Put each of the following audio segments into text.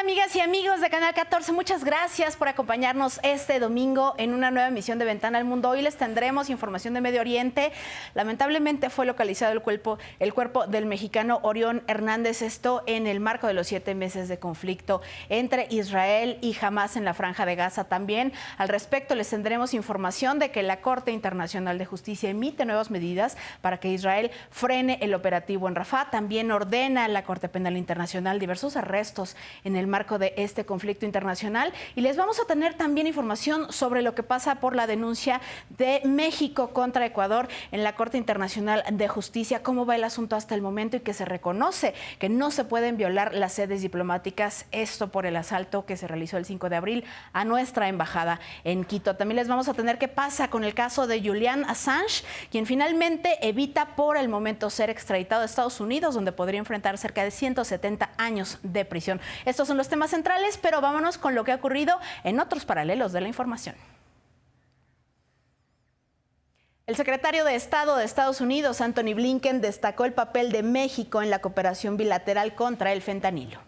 amigas y amigos de Canal 14? Muchas gracias por acompañarnos este domingo en una nueva emisión de Ventana al Mundo. Hoy les tendremos información de Medio Oriente. Lamentablemente fue localizado el cuerpo del mexicano Orión Hernández, esto en el marco de los 7 meses de conflicto entre Israel y Hamás en la Franja de Gaza. También al respecto les tendremos información de que la Corte Internacional de Justicia emite nuevas medidas para que Israel frene el operativo en Rafah. También ordena la Corte Penal Internacional diversos arrestos en el marco de este conflicto internacional, y les vamos a tener también información sobre lo que pasa por la denuncia de México contra Ecuador en la Corte Internacional de Justicia, cómo va el asunto hasta el momento y que se reconoce que no se pueden violar las sedes diplomáticas, esto por el asalto que se realizó el 5 de abril a nuestra embajada en Quito. También les vamos a tener qué pasa con el caso de Julian Assange, quien finalmente evita por el momento ser extraditado a Estados Unidos, donde podría enfrentar cerca de 170 años de prisión. Estos son los temas centrales, pero vámonos con lo que ha ocurrido en otros paralelos de la información. El secretario de Estado de Estados Unidos, Antony Blinken, destacó el papel de México en la cooperación bilateral contra el fentanilo.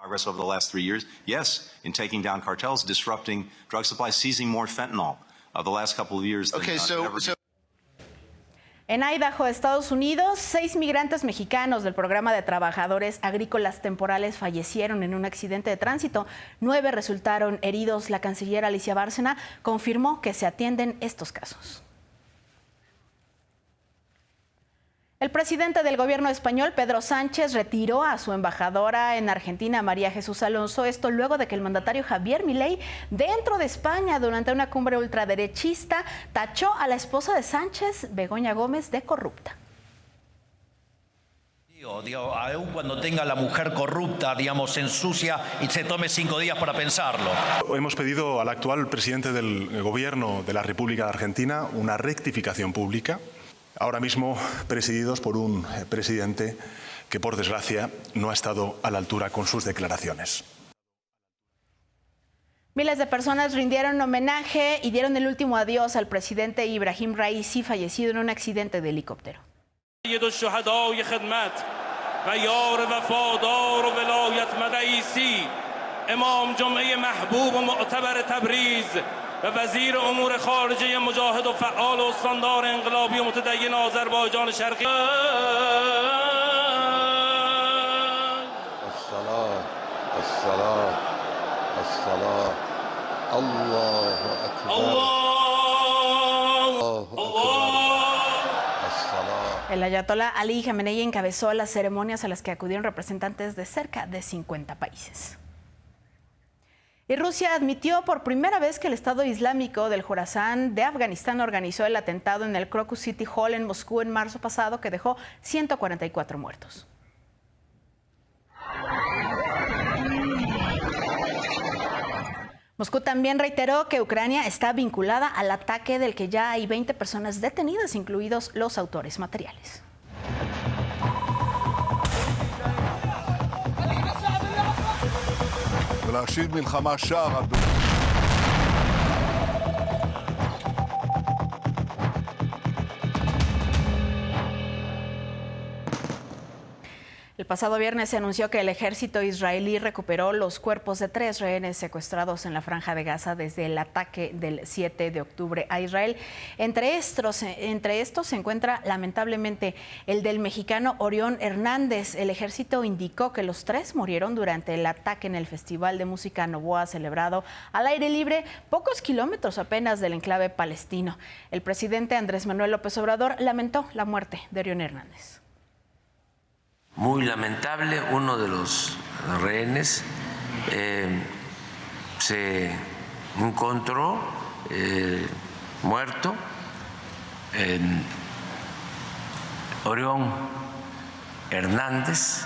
Progress over the last 3 years, yes, in taking down cartels, disrupting drug supplies, seizing more fentanyl of the last couple of years. En Idaho, Estados Unidos, 6 migrantes mexicanos del programa de trabajadores agrícolas temporales fallecieron en un accidente de tránsito. 9 resultaron heridos. La canciller Alicia Bárcena confirmó que se atienden estos casos. El presidente del gobierno español, Pedro Sánchez, retiró a su embajadora en Argentina, María Jesús Alonso, esto luego de que el mandatario Javier Milei, dentro de España, durante una cumbre ultraderechista, tachó a la esposa de Sánchez, Begoña Gómez, de corrupta. Aún cuando tenga la mujer corrupta, se ensucia y se tome 5 días para pensarlo. Hemos pedido al actual presidente del gobierno de la República de Argentina una rectificación pública, ahora mismo presididos por un presidente que, por desgracia, no ha estado a la altura con sus declaraciones. Miles de personas rindieron homenaje y dieron el último adiós al presidente Ibrahim Raisi, fallecido en un accidente de helicóptero. وزیر امور خارجه مجاهد و فعال و استاندار انقلابی و متدین آذربایجان شرقی الصلاة الصلاة الصلاة الله أكبر الله. El ayatolá Ali Jamenei encabezó las ceremonias a las que acudieron representantes de cerca de 50 países. Y Rusia admitió por primera vez que el Estado Islámico del Jorasán de Afganistán organizó el atentado en el Crocus City Hall en Moscú en marzo pasado, que dejó 144 muertos. Moscú también reiteró que Ucrania está vinculada al ataque del que ya hay 20 personas detenidas, incluidos los autores materiales. ולהשיב מלחמה שער. El pasado viernes se anunció que el ejército israelí recuperó los cuerpos de 3 rehenes secuestrados en la Franja de Gaza desde el ataque del 7 de octubre a Israel. Entre estos se encuentra lamentablemente el del mexicano Orión Hernández. El ejército indicó que los 3 murieron durante el ataque en el Festival de Música Novoa celebrado al aire libre, pocos kilómetros apenas del enclave palestino. El presidente Andrés Manuel López Obrador lamentó la muerte de Orión Hernández. Muy lamentable, uno de los rehenes se encontró muerto, Orión Hernández.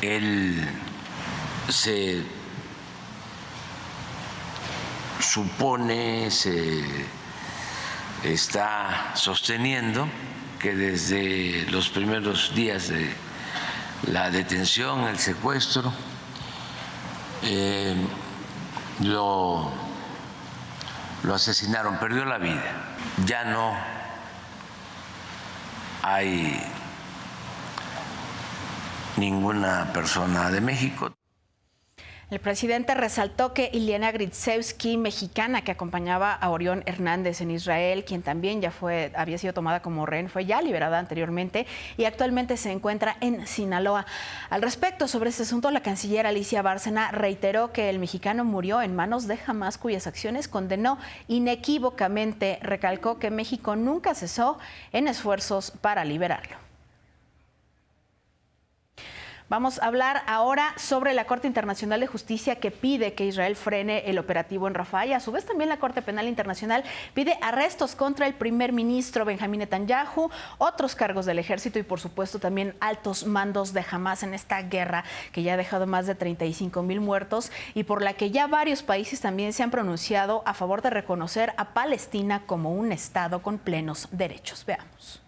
Él se supone, se está sosteniendo que desde los primeros días de la detención, el secuestro, lo asesinaron, perdió la vida. Ya no hay ninguna persona de México. El presidente resaltó que Ileana Gritsevsky, mexicana que acompañaba a Orión Hernández en Israel, quien también había sido tomada como rehén, fue ya liberada anteriormente y actualmente se encuentra en Sinaloa. Al respecto, sobre este asunto, la canciller Alicia Bárcena reiteró que el mexicano murió en manos de Hamás, cuyas acciones condenó inequívocamente. Recalcó que México nunca cesó en esfuerzos para liberarlo. Vamos a hablar ahora sobre la Corte Internacional de Justicia, que pide que Israel frene el operativo en Rafah, y a su vez también la Corte Penal Internacional pide arrestos contra el primer ministro Benjamín Netanyahu, otros cargos del ejército y por supuesto también altos mandos de Hamás en esta guerra que ya ha dejado más de 35,000 muertos y por la que ya varios países también se han pronunciado a favor de reconocer a Palestina como un Estado con plenos derechos. Veamos.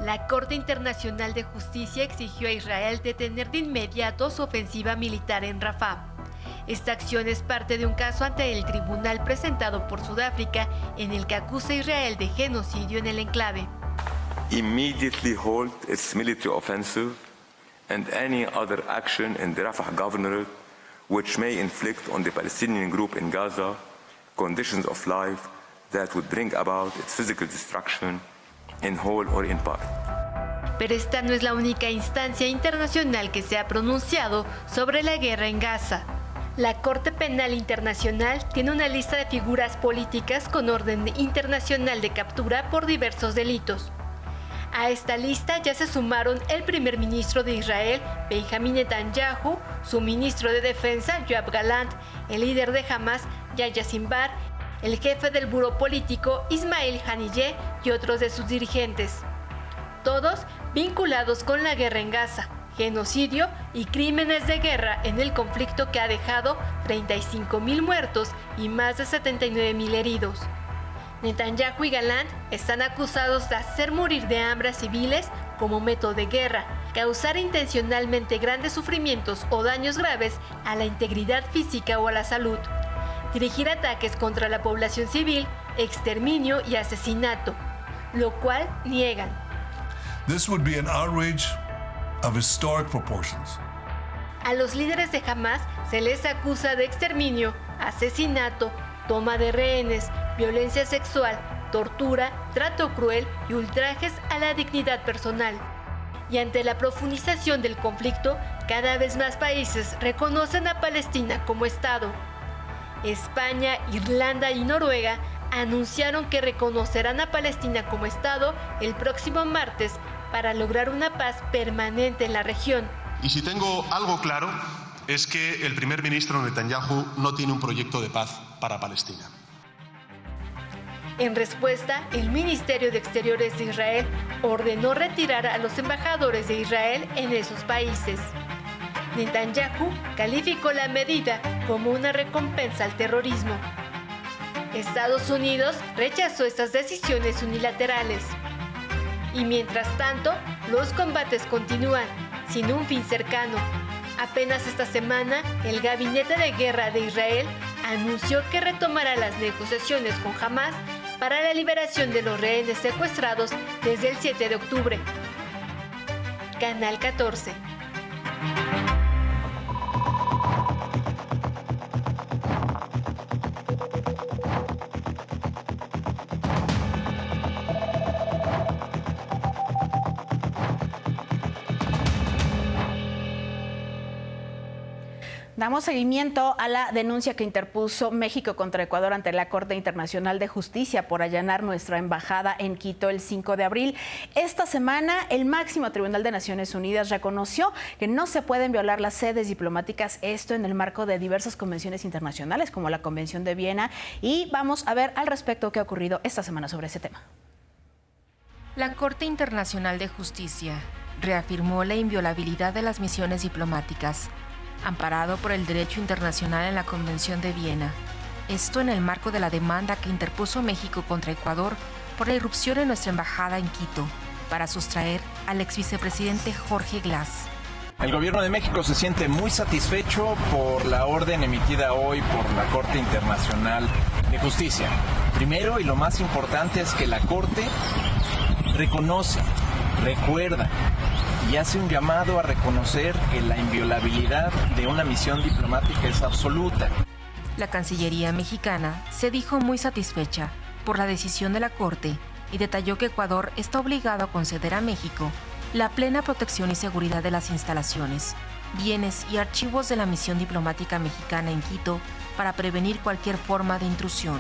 La Corte Internacional de Justicia exigió a Israel detener de inmediato su ofensiva militar en Rafah. Esta acción es parte de un caso ante el tribunal presentado por Sudáfrica en el que acusa a Israel de genocidio en el enclave. Immediately halt its military offensive and any other action in the Rafah governorate which may inflict on the Palestinian group in Gaza conditions of life that would bring about its physical destruction in whole or in part. Pero esta no es la única instancia internacional que se ha pronunciado sobre la guerra en Gaza. La Corte Penal Internacional tiene una lista de figuras políticas con orden internacional de captura por diversos delitos. A esta lista ya se sumaron el primer ministro de Israel, Benjamín Netanyahu, su ministro de Defensa, Yoav Gallant, el líder de Hamás, Yahya Sinwar, el jefe del buró político, Ismail Haniyeh, y otros de sus dirigentes. Todos vinculados con la guerra en Gaza, genocidio y crímenes de guerra en el conflicto que ha dejado 35,000 muertos y más de 79,000 heridos. Netanyahu y Gallant están acusados de hacer morir de hambre a civiles como método de guerra, causar intencionalmente grandes sufrimientos o daños graves a la integridad física o a la salud, dirigir ataques contra la población civil, exterminio y asesinato, lo cual niegan. This would be an outrage of historic proportions. A los líderes de Hamás se les acusa de exterminio, asesinato, toma de rehenes, violencia sexual, tortura, trato cruel y ultrajes a la dignidad personal. Y ante la profundización del conflicto, cada vez más países reconocen a Palestina como Estado. España, Irlanda y Noruega anunciaron que reconocerán a Palestina como Estado el próximo martes para lograr una paz permanente en la región. Y si tengo algo claro, es que el primer ministro Netanyahu no tiene un proyecto de paz para Palestina. En respuesta, el Ministerio de Exteriores de Israel ordenó retirar a los embajadores de Israel en esos países. Netanyahu calificó la medida como una recompensa al terrorismo. Estados Unidos rechazó estas decisiones unilaterales. Y mientras tanto, los combates continúan, sin un fin cercano. Apenas esta semana, el Gabinete de Guerra de Israel anunció que retomará las negociaciones con Hamás para la liberación de los rehenes secuestrados desde el 7 de octubre. Canal 14. Damos seguimiento a la denuncia que interpuso México contra Ecuador ante la Corte Internacional de Justicia por allanar nuestra embajada en Quito el 5 de abril. Esta semana, el máximo tribunal de Naciones Unidas reconoció que no se pueden violar las sedes diplomáticas, esto en el marco de diversas convenciones internacionales como la Convención de Viena. Y vamos a ver al respecto qué ha ocurrido esta semana sobre ese tema. La Corte Internacional de Justicia reafirmó la inviolabilidad de las misiones diplomáticas, amparado por el derecho internacional en la Convención de Viena. Esto en el marco de la demanda que interpuso México contra Ecuador por la irrupción en nuestra embajada en Quito, para sustraer al exvicepresidente Jorge Glass. El gobierno de México se siente muy satisfecho por la orden emitida hoy por la Corte Internacional de Justicia. Primero, y lo más importante, es que la Corte reconoce, recuerda, y hace un llamado a reconocer que la inviolabilidad de una misión diplomática es absoluta. La Cancillería mexicana se dijo muy satisfecha por la decisión de la Corte y detalló que Ecuador está obligado a conceder a México la plena protección y seguridad de las instalaciones, bienes y archivos de la misión diplomática mexicana en Quito para prevenir cualquier forma de intrusión,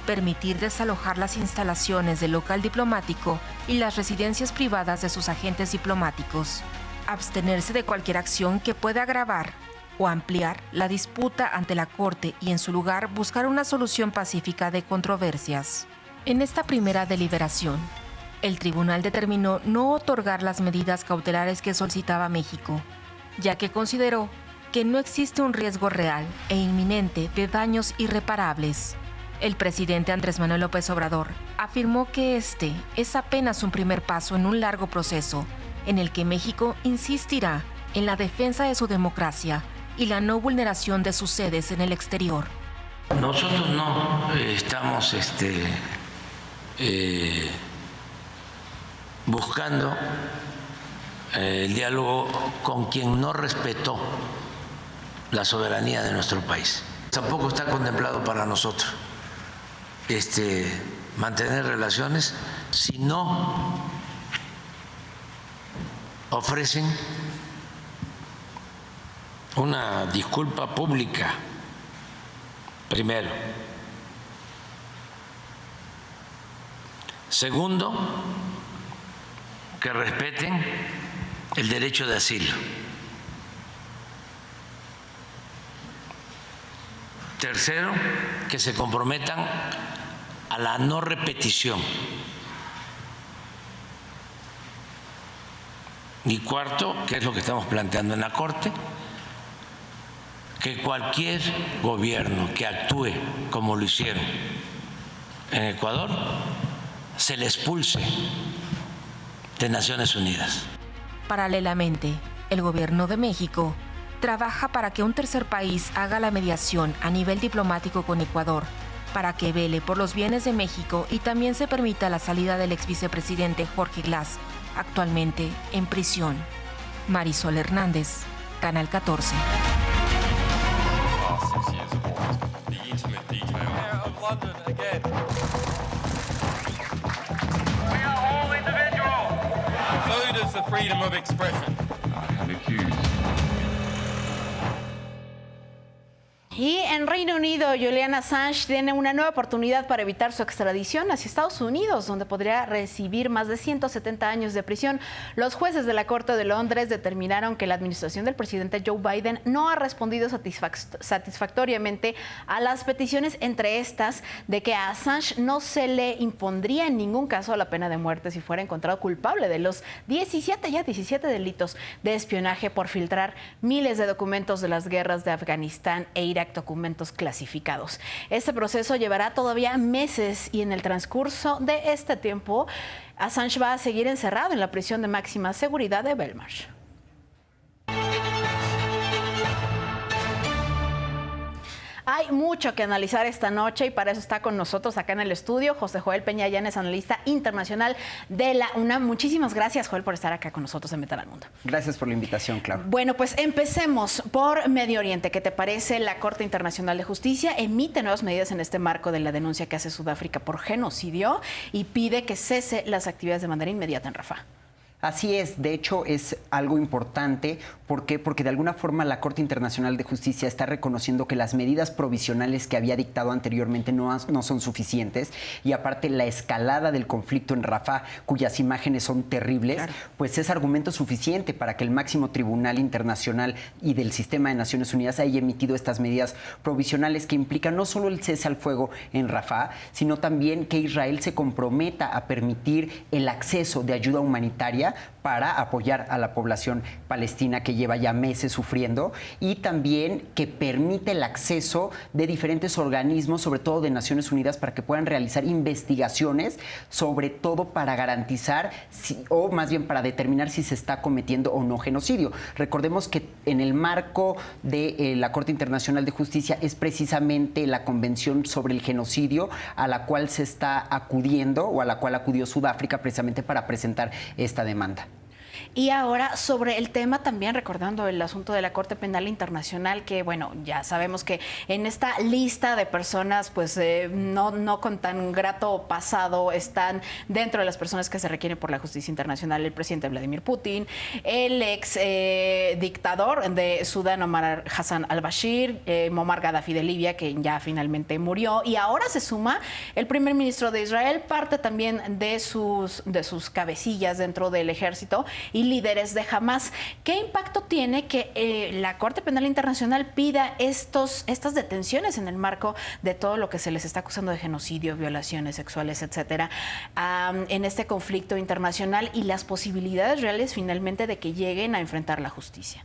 permitir desalojar las instalaciones del local diplomático y las residencias privadas de sus agentes diplomáticos, abstenerse de cualquier acción que pueda agravar o ampliar la disputa ante la Corte y en su lugar buscar una solución pacífica de controversias. En esta primera deliberación, el tribunal determinó no otorgar las medidas cautelares que solicitaba México, ya que consideró que no existe un riesgo real e inminente de daños irreparables. El presidente Andrés Manuel López Obrador afirmó que este es apenas un primer paso en un largo proceso en el que México insistirá en la defensa de su democracia y la no vulneración de sus sedes en el exterior. Nosotros no estamos buscando el diálogo con quien no respetó la soberanía de nuestro país. Tampoco está contemplado para nosotros mantener relaciones si no ofrecen una disculpa pública primero. Segundo, que respeten el derecho de asilo. Tercero, que se comprometan a la no repetición. Y cuarto, que es lo que estamos planteando en la Corte, que cualquier gobierno que actúe como lo hicieron en Ecuador, se le expulse de Naciones Unidas. Paralelamente, el gobierno de México trabaja para que un tercer país haga la mediación a nivel diplomático con Ecuador, para que vele por los bienes de México y también se permita la salida del exvicepresidente Jorge Glass, actualmente en prisión. Marisol Hernández, Canal 14. Freedom of expression. Y en Reino Unido, Julian Assange tiene una nueva oportunidad para evitar su extradición hacia Estados Unidos, donde podría recibir más de 170 años de prisión. Los jueces de la Corte de Londres determinaron que la administración del presidente Joe Biden no ha respondido satisfactoriamente a las peticiones, entre estas, de que a Assange no se le impondría en ningún caso la pena de muerte si fuera encontrado culpable de los 17 delitos de espionaje por filtrar miles de documentos de las guerras de Afganistán e Irak, documentos clasificados. Este proceso llevará todavía meses y en el transcurso de este tiempo, Assange va a seguir encerrado en la prisión de máxima seguridad de Belmarsh. Hay mucho que analizar esta noche y para eso está con nosotros acá en el estudio José Joel Peña Llanes, analista internacional de la UNAM. Muchísimas gracias, Joel, por estar acá con nosotros en Metal al Mundo. Gracias por la invitación, Clau. Bueno, pues empecemos por Medio Oriente. ¿Qué te parece? La Corte Internacional de Justicia emite nuevas medidas en este marco de la denuncia que hace Sudáfrica por genocidio y pide que cese las actividades de manera inmediata en Rafah. Así es, de hecho es algo importante. ¿Por qué? Porque de alguna forma la Corte Internacional de Justicia está reconociendo que las medidas provisionales que había dictado anteriormente no son suficientes y aparte la escalada del conflicto en Rafah, cuyas imágenes son terribles, claro, pues es argumento suficiente para que el máximo tribunal internacional y del sistema de Naciones Unidas haya emitido estas medidas provisionales que implican no solo el cese al fuego en Rafah, sino también que Israel se comprometa a permitir el acceso de ayuda humanitaria para apoyar a la población palestina que lleva ya meses sufriendo y también que permite el acceso de diferentes organismos, sobre todo de Naciones Unidas, para que puedan realizar investigaciones, sobre todo para garantizar o más bien para determinar si se está cometiendo o no genocidio. Recordemos que en el marco de la Corte Internacional de Justicia es precisamente la Convención sobre el Genocidio a la cual se está acudiendo o a la cual acudió Sudáfrica precisamente para presentar esta demanda. Y ahora sobre el tema también, recordando el asunto de la Corte Penal Internacional, que bueno, ya sabemos que en esta lista de personas pues no con tan grato pasado están dentro de las personas que se requieren por la justicia internacional el presidente Vladimir Putin, el ex dictador de Sudán, Omar Hassan al-Bashir, Muammar Gaddafi de Libia, que ya finalmente murió, y ahora se suma el primer ministro de Israel, parte también de sus cabecillas dentro del ejército y líderes de Hamas. ¿Qué impacto tiene que la Corte Penal Internacional pida estas detenciones en el marco de todo lo que se les está acusando de genocidio, violaciones sexuales, etcétera, en este conflicto internacional y las posibilidades reales finalmente de que lleguen a enfrentar la justicia?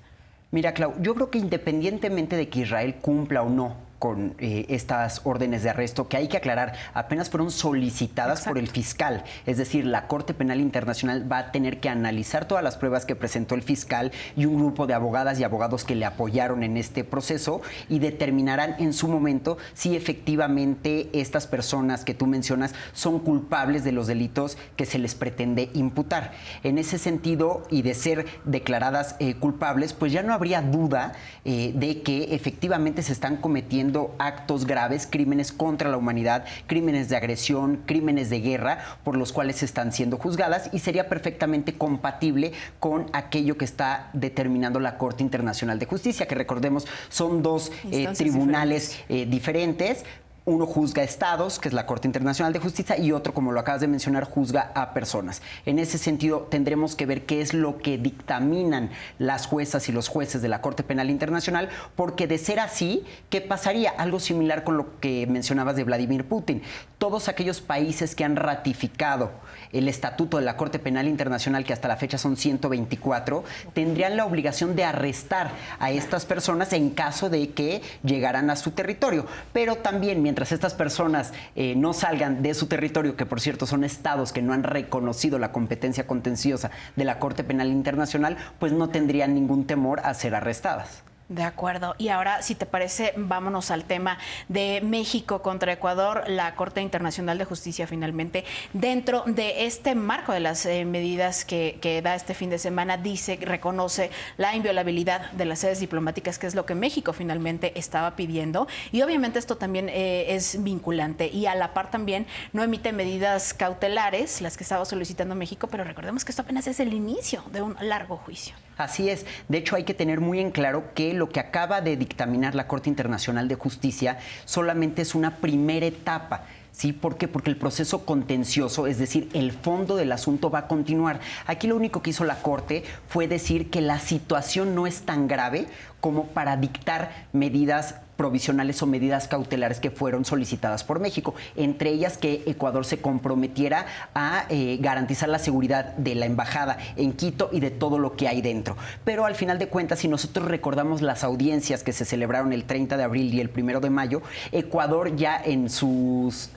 Mira, Clau, yo creo que independientemente de que Israel cumpla o no con estas órdenes de arresto, que hay que aclarar, apenas fueron solicitadas por el fiscal. Es decir, la Corte Penal Internacional va a tener que analizar todas las pruebas que presentó el fiscal y un grupo de abogadas y abogados que le apoyaron en este proceso y determinarán en su momento si efectivamente estas personas que tú mencionas son culpables de los delitos que se les pretende imputar. En ese sentido, y de ser declaradas culpables, pues ya no habría duda de que efectivamente se están cometiendo actos graves, crímenes contra la humanidad, crímenes de agresión, crímenes de guerra, por los cuales están siendo juzgadas, y sería perfectamente compatible con aquello que está determinando la Corte Internacional de Justicia, que recordemos son dos tribunales diferentes. Uno juzga a estados, que es la Corte Internacional de Justicia, y otro, como lo acabas de mencionar, juzga a personas. En ese sentido, tendremos que ver qué es lo que dictaminan las juezas y los jueces de la Corte Penal Internacional, porque de ser así, ¿qué pasaría? Algo similar con lo que mencionabas de Vladimir Putin. Todos aquellos países que han ratificado el estatuto de la Corte Penal Internacional, que hasta la fecha son 124, tendrían la obligación de arrestar a estas personas en caso de que llegaran a su territorio. Pero también, mientras estas personas no salgan de su territorio, que por cierto son estados que no han reconocido la competencia contenciosa de la Corte Penal Internacional, pues no tendrían ningún temor a ser arrestadas. De acuerdo. Y ahora, si te parece, vámonos al tema de México contra Ecuador. La Corte Internacional de Justicia finalmente, dentro de este marco de las medidas que da este fin de semana, reconoce la inviolabilidad de las sedes diplomáticas, que es lo que México finalmente estaba pidiendo. Y obviamente esto también es vinculante. Y a la par también no emite medidas cautelares, las que estaba solicitando México, pero recordemos que esto apenas es el inicio de un largo juicio. Así es. De hecho, hay que tener muy en claro que lo que acaba de dictaminar la Corte Internacional de Justicia solamente es una primera etapa. ¿Sí? ¿Por qué? Porque el proceso contencioso, es decir, el fondo del asunto va a continuar. Aquí lo único que hizo la Corte fue decir que la situación no es tan grave como para dictar medidas provisionales o medidas cautelares que fueron solicitadas por México, entre ellas que Ecuador se comprometiera a garantizar la seguridad de la embajada en Quito y de todo lo que hay dentro. Pero al final de cuentas, si nosotros recordamos las audiencias que se celebraron el 30 de abril y el 1 de mayo, Ecuador ya en sus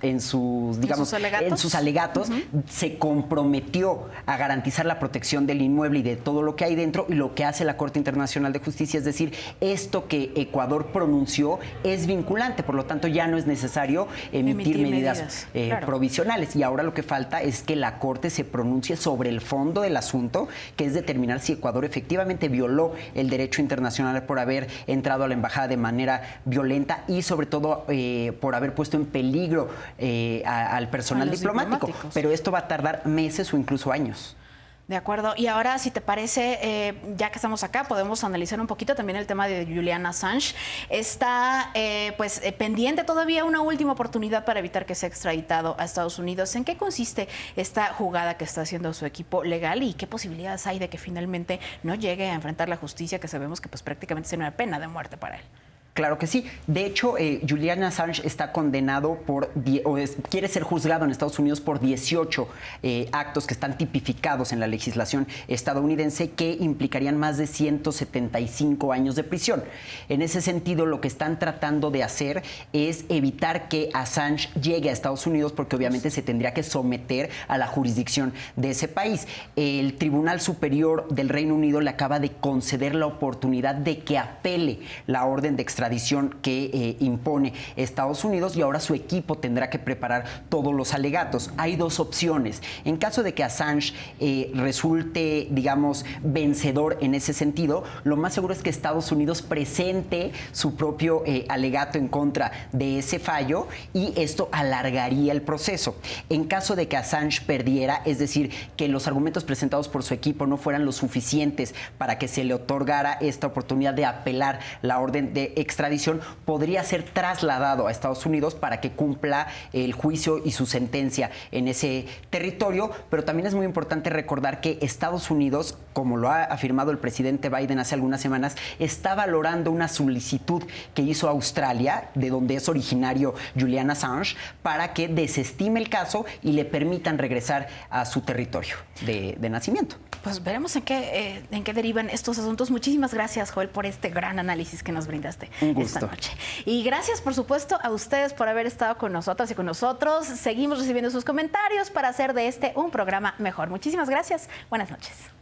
alegatos se comprometió a garantizar la protección del inmueble y de todo lo que hay dentro, y lo que hace la Corte Internacional de Justicia es decir, esto que Ecuador pronunció es vinculante, por lo tanto ya no es necesario emitir medidas provisionales, y ahora lo que falta es que la Corte se pronuncie sobre el fondo del asunto, que es determinar si Ecuador efectivamente violó el derecho internacional por haber entrado a la embajada de manera violenta y sobre todo por haber puesto en peligro al personal diplomático. Pero esto va a tardar meses o incluso años. De acuerdo. Y ahora, si te parece, ya que estamos acá, podemos analizar un poquito también el tema de Julian Assange. Está pendiente todavía una última oportunidad para evitar que sea extraditado a Estados Unidos. ¿En qué consiste esta jugada que está haciendo su equipo legal y qué posibilidades hay de que finalmente no llegue a enfrentar la justicia, que sabemos que pues prácticamente es una pena de muerte para él? Claro que sí. De hecho, Julian Assange está condenado quiere ser juzgado en Estados Unidos por 18 actos que están tipificados en la legislación estadounidense que implicarían más de 175 años de prisión. En ese sentido, lo que están tratando de hacer es evitar que Assange llegue a Estados Unidos, porque obviamente se tendría que someter a la jurisdicción de ese país. El Tribunal Superior del Reino Unido le acaba de conceder la oportunidad de que apele la orden de extradición extradición que impone Estados Unidos, y ahora su equipo tendrá que preparar todos los alegatos. Hay dos opciones. En caso de que Assange resulte, digamos, vencedor en ese sentido, lo más seguro es que Estados Unidos presente su propio alegato en contra de ese fallo, y esto alargaría el proceso. En caso de que Assange perdiera, es decir, que los argumentos presentados por su equipo no fueran lo suficientes para que se le otorgara esta oportunidad de apelar la orden de extradición, podría ser trasladado a Estados Unidos para que cumpla el juicio y su sentencia en ese territorio. Pero también es muy importante recordar que Estados Unidos, como lo ha afirmado el presidente Biden hace algunas semanas, está valorando una solicitud que hizo Australia, de donde es originario Julian Assange, para que desestime el caso y le permitan regresar a su territorio de nacimiento. Pues veremos en qué derivan estos asuntos. Muchísimas gracias, Joel, por este gran análisis que nos brindaste esta noche. Y gracias, por supuesto, a ustedes por haber estado con nosotras y con nosotros. Seguimos recibiendo sus comentarios para hacer de este un programa mejor. Muchísimas gracias. Buenas noches.